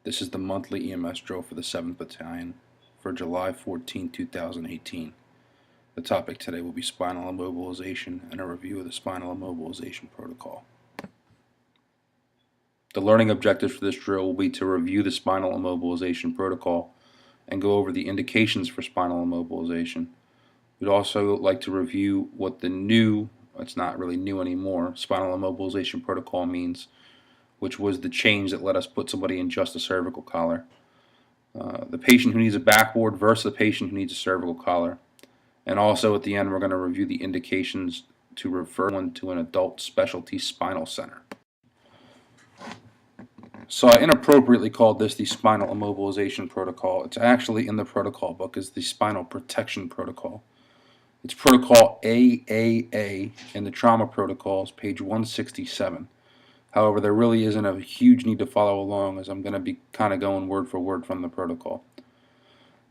This is the monthly EMS drill for the 7th Battalion for July 14, 2018. The topic today will be spinal immobilization and a review of the spinal immobilization protocol. The learning objectives for this drill will be to review the spinal immobilization protocol and go over the indications for spinal immobilization. We'd also like to review what the new, it's not really new anymore, spinal immobilization protocol means, which was the change that let us put somebody in just a cervical collar. The patient who needs a backboard versus the patient who needs a cervical collar. And also at the end, we're going to review the indications to refer one to an adult specialty spinal center. So I inappropriately called this the spinal immobilization protocol. It's actually in the protocol book as the spinal protection protocol. It's protocol AAA in the trauma protocols, page 167. However, there really isn't a huge need to follow along as I'm going to be kind of going word for word from the protocol.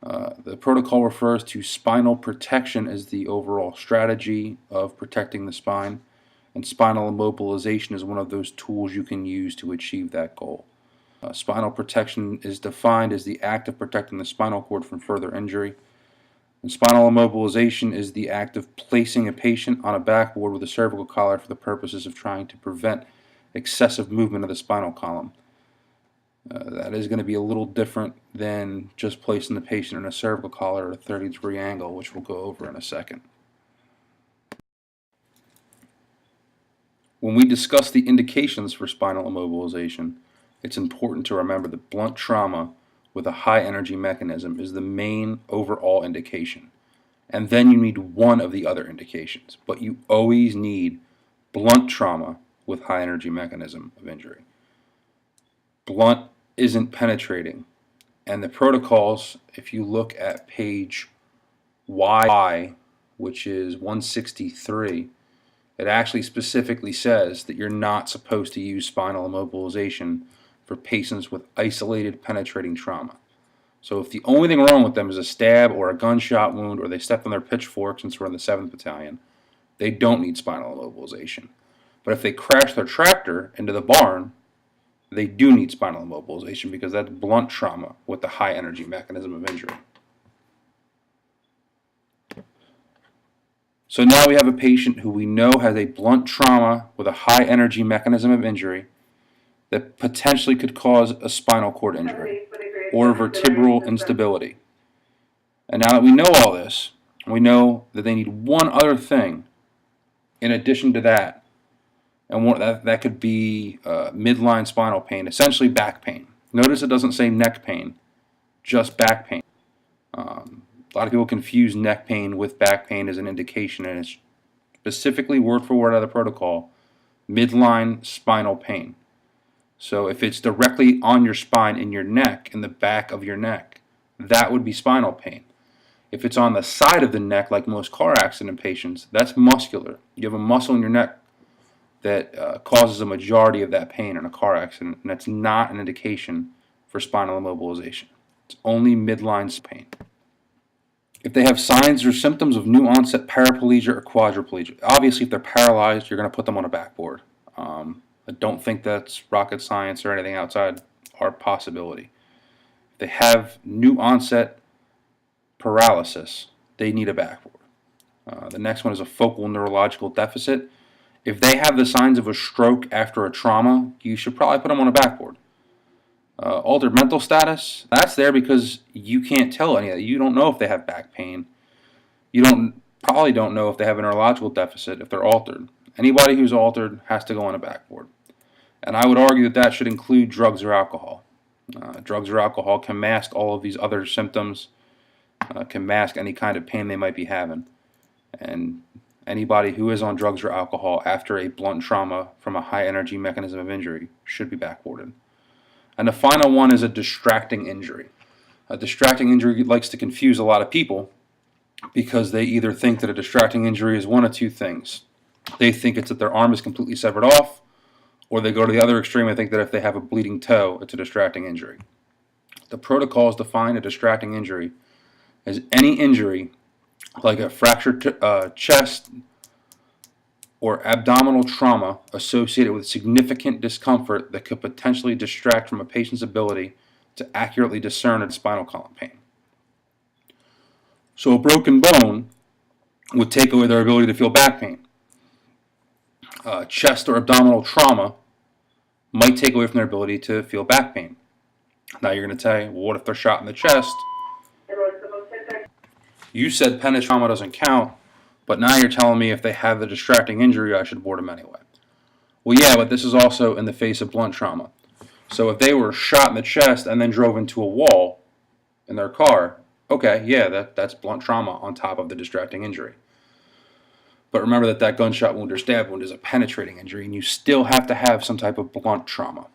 The protocol refers to spinal protection as the overall strategy of protecting the spine, and spinal immobilization is one of those tools you can use to achieve that goal. Spinal protection is defined as the act of protecting the spinal cord from further injury, and spinal immobilization is the act of placing a patient on a backboard with a cervical collar for the purposes of trying to prevent excessive movement of the spinal column. That is going to be a little different than just placing the patient in a cervical collar at a 30-degree angle, which we'll go over in a second. When we discuss the indications for spinal immobilization, it's important to remember that blunt trauma with a high energy mechanism is the main overall indication. And then you need one of the other indications, but you always need blunt trauma with high energy mechanism of injury. Blunt isn't penetrating, and the protocols, if you look at page Y, which is 163, it actually specifically says that you're not supposed to use spinal immobilization for patients with isolated penetrating trauma. So if the only thing wrong with them is a stab or a gunshot wound or they stepped on their pitchfork, since we're in the 7th Battalion, they don't need spinal immobilization. But if they crash their tractor into the barn, they do need spinal immobilization because that's blunt trauma with the high energy mechanism of injury. So now we have a patient who we know has a blunt trauma with a high energy mechanism of injury that potentially could cause a spinal cord injury or vertebral instability. And now that we know all this, we know that they need one other thing in addition to that, and that could be midline spinal pain, essentially back pain. Notice it doesn't say neck pain, just back pain. A lot of people confuse neck pain with back pain as an indication, and it's specifically word for word out of the protocol, midline spinal pain. So if it's directly on your spine in your neck, in the back of your neck, that would be spinal pain. If it's on the side of the neck, like most car accident patients, that's muscular. You have a muscle in your neck that causes a majority of that pain in a car accident, and that's not an indication for spinal immobilization. It's only midline pain. If they have signs or symptoms of new onset paraplegia or quadriplegia, obviously if they're paralyzed, you're going to put them on a backboard. I don't think that's rocket science or anything outside our possibility. If they have new onset paralysis, they need a backboard. The next one is a focal neurological deficit. If they have the signs of a stroke after a trauma, you should probably put them on a backboard. Altered mental status, that's there because you can't tell any of that. You don't know if they have back pain. You probably don't know if they have a neurological deficit, if they're altered. Anybody who's altered has to go on a backboard. And I would argue that that should include drugs or alcohol. Drugs or alcohol can mask all of these other symptoms, can mask any kind of pain they might be having. And anybody who is on drugs or alcohol after a blunt trauma from a high energy mechanism of injury should be backboarded. And the final one is a distracting injury. A distracting injury likes to confuse a lot of people because they either think that a distracting injury is one of two things. They think it's that their arm is completely severed off, or they go to the other extreme and think that if they have a bleeding toe, it's a distracting injury. The protocols define a distracting injury as any injury like a fractured chest or abdominal trauma associated with significant discomfort that could potentially distract from a patient's ability to accurately discern its spinal column pain. So a broken bone would take away their ability to feel back pain. Chest or abdominal trauma might take away from their ability to feel back pain. Now you're going to say, well, what if they're shot in the chest? You said penis trauma doesn't count, but now you're telling me if they have the distracting injury, I should board them anyway. Well, yeah, but this is also in the face of blunt trauma. So if they were shot in the chest and then drove into a wall in their car, okay, yeah, that's blunt trauma on top of the distracting injury. But remember that gunshot wound or stab wound is a penetrating injury, and you still have to have some type of blunt trauma.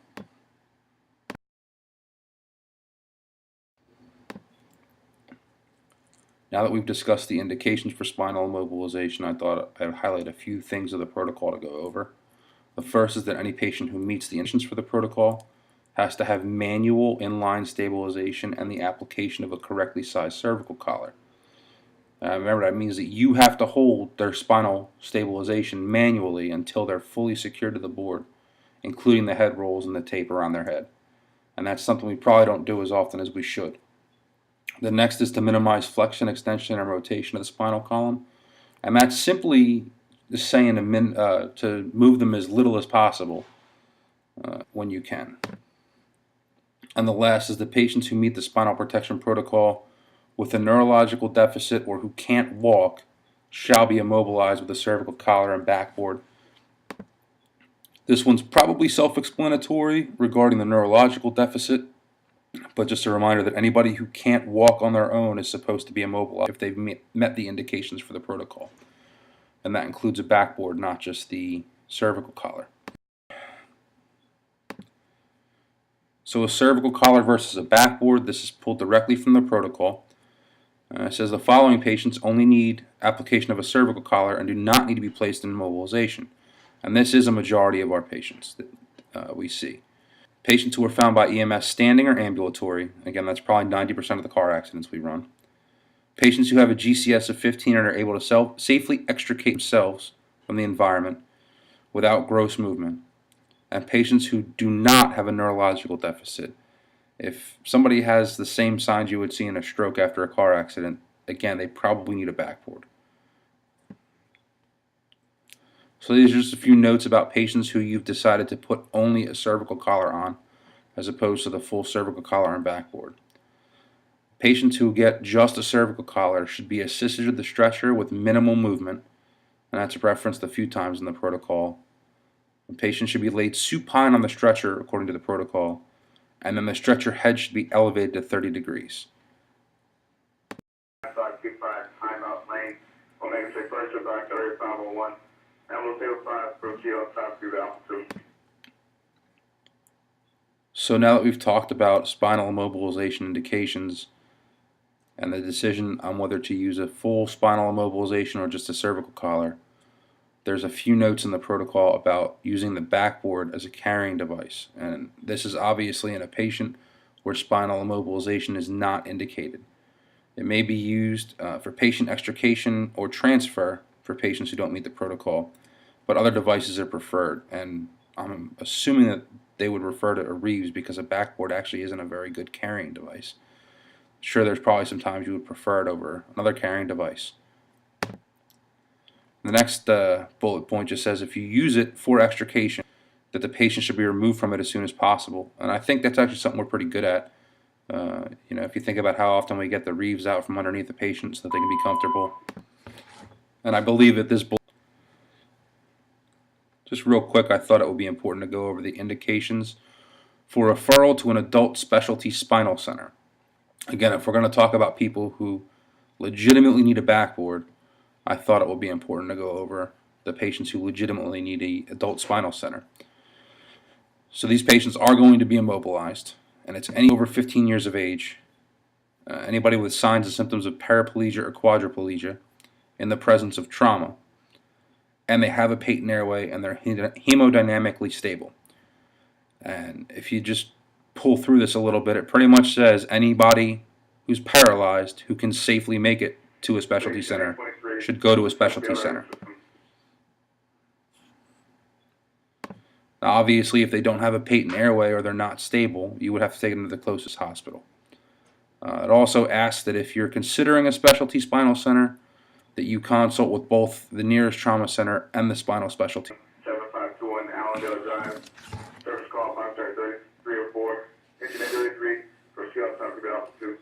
Now that we've discussed the indications for spinal immobilization, I thought I'd highlight a few things of the protocol to go over. The first is that any patient who meets the indications for the protocol has to have manual inline stabilization and the application of a correctly sized cervical collar. Remember, that means that you have to hold their spinal stabilization manually until they're fully secured to the board, including the head rolls and the tape around their head. And that's something we probably don't do as often as we should. The next is to minimize flexion, extension, and rotation of the spinal column. And that's simply saying to move them as little as possible when you can. And the last is the patients who meet the spinal protection protocol with a neurological deficit or who can't walk shall be immobilized with a cervical collar and backboard. This one's probably self-explanatory regarding the neurological deficit, but just a reminder that anybody who can't walk on their own is supposed to be immobilized if they've met the indications for the protocol. And that includes a backboard, not just the cervical collar. So a cervical collar versus a backboard, this is pulled directly from the protocol. It says the following patients only need application of a cervical collar and do not need to be placed in immobilization. And this is a majority of our patients that we see. Patients who are found by EMS standing or ambulatory, again that's probably 90% of the car accidents we run. Patients who have a GCS of 15 and are able to safely extricate themselves from the environment without gross movement. And patients who do not have a neurological deficit. If somebody has the same signs you would see in a stroke after a car accident, again, they probably need a backboard. So these are just a few notes about patients who you've decided to put only a cervical collar on, as opposed to the full cervical collar and backboard. Patients who get just a cervical collar should be assisted with the stretcher with minimal movement, and that's referenced a few times in the protocol. The patient should be laid supine on the stretcher according to the protocol, and then the stretcher head should be elevated to 30 degrees. So now that we've talked about spinal immobilization indications and the decision on whether to use a full spinal immobilization or just a cervical collar, there's a few notes in the protocol about using the backboard as a carrying device. And this is obviously in a patient where spinal immobilization is not indicated. It may be used for patient extrication or transfer for patients who don't meet the protocol, but other devices are preferred. And I'm assuming that they would refer to a Reeves because a backboard actually isn't a very good carrying device. Sure, there's probably some times you would prefer it over another carrying device. The next bullet point just says if you use it for extrication, that the patient should be removed from it as soon as possible. And I think that's actually something we're pretty good at. If you think about how often we get the Reeves out from underneath the patient so that they can be comfortable. And I believe that this bullet, just real quick, I thought it would be important to go over the indications for referral to an adult specialty spinal center. Again, if we're going to talk about people who legitimately need a backboard, I thought it would be important to go over the patients who legitimately need an adult spinal center. So these patients are going to be immobilized, and it's any over 15 years of age, anybody with signs and symptoms of paraplegia or quadriplegia in the presence of trauma, and they have a patent airway and they're hemodynamically stable. And if you just pull through this a little bit, it pretty much says anybody who's paralyzed who can safely make it to a specialty center should go to a specialty center. Now, obviously, if they don't have a patent airway or they're not stable, you would have to take them to the closest hospital. It also asks that if you're considering a specialty spinal center, that you consult with both the nearest trauma center and the spinal specialty. 7521 Allendale Drive, service call 530 304, engine injury 3, proceed outside, altitude.